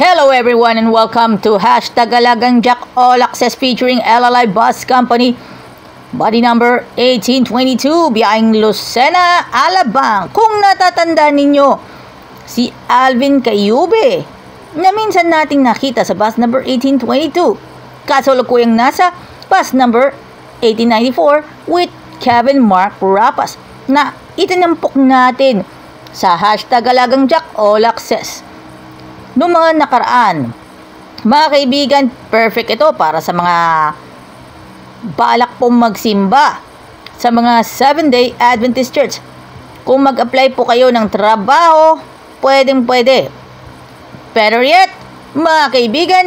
Hello everyone and welcome to Alagang Jack All Access featuring LLI Bus Company. Body number 1822, biyaheng Lucena, Alabang. Kung natatandaan ninyo, si Alvin Cayube na minsan nating nakita sa bus number 1822. Kasalukuyang nasa bus number 1894 with Kevin Mark Rapas na itinampok natin sa Alagang Jack All Access. Noong mga nakaraan, mga kaibigan, perfect ito para sa mga balak pong magsimba sa mga 7-day Adventist Church. Kung mag-apply po kayo ng trabaho, pwedeng-pwede. Better yet, mga kaibigan,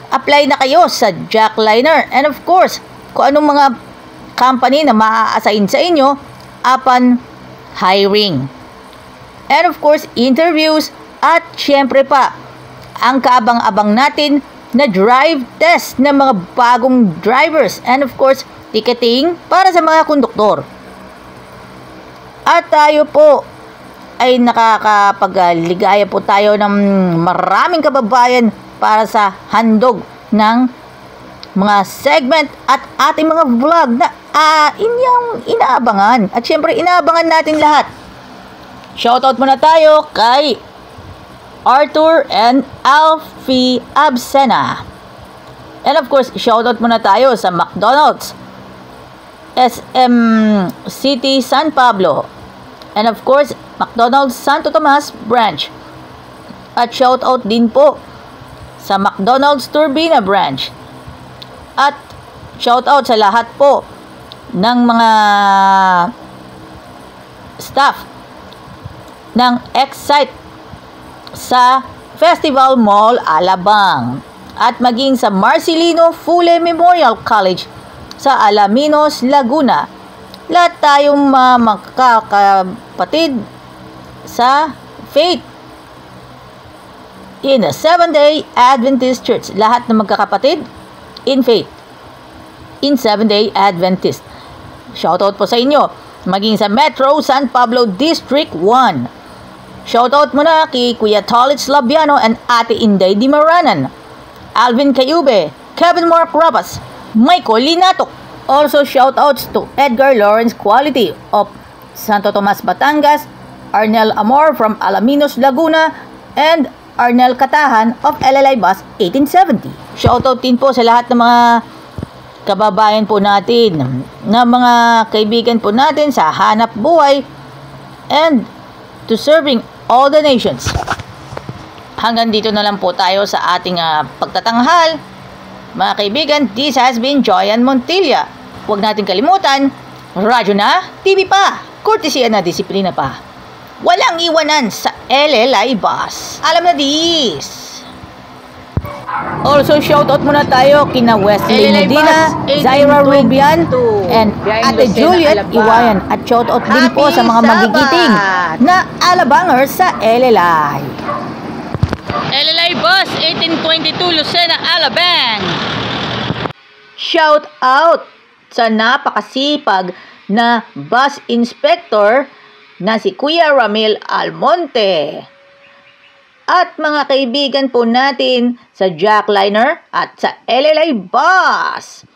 apply na kayo sa Jackliner. And of course, kung anong mga company na maa-assign sa inyo upon hiring. And of course, interviews. At syempre pa, ang kaabang-abang natin na drive test ng mga bagong drivers. And of course, ticketing para sa mga konduktor. At tayo po ay nakakapagligaya po tayo ng maraming kababayan para sa handog ng mga segment at ating mga vlog na inyong inaabangan. At syempre, inaabangan natin lahat. Shoutout muna tayo kay Arthur and Alfie Absena. And of course, shoutout muna tayo sa McDonald's, SM City San Pablo. And of course, McDonald's Santo Tomas Branch. At shoutout din po sa McDonald's Turbina Branch. At shoutout sa lahat po ng mga staff ng Excite sa Festival Mall Alabang at maging sa Marcelino Fule Memorial College sa Alaminos, Laguna. Lahat tayong magkakapatid sa faith in the 7-day Adventist Church. Lahat na magkakapatid in faith in 7-day Adventist. Shoutout po sa inyo. Maging sa Metro San Pablo District 1. Shoutout muna kay Kuya Tolich Labiano and Ate Inday Dimaranan, Alvin Cayube, Kevin Mark Rapas, Michael Linatok. Also shoutouts to Edgar Lawrence Quality of Santo Tomas, Batangas, Arnel Amor from Alaminos, Laguna, and Arnel Katahan of LLI Bus 1870. Shoutout din po sa lahat ng mga kababayan po natin, na mga kaibigan po natin sa hanap buhay and to serving all the nations. Hanggang dito na lang po tayo sa ating pagtatanghal. Mga kaibigan, this has been Joyan Montilla. Huwag natin kalimutan, radyo na, TV pa, kurtesiya na, disiplina pa. Walang iwanan sa LLI Bus. Alam na this. Also, shoutout muna tayo kina Wesley Medina, Zaira Rubian, and Ate Juliet Iwayan. At shoutout din po sa mga magigiting na Alabangers sa LLI. LLI Bus 1822 Lucena, Alabang. Shoutout sa napakasipag na bus inspector na si Kuya Ramil Almonte. At mga kaibigan po natin sa Jackliner at sa LLI Bus.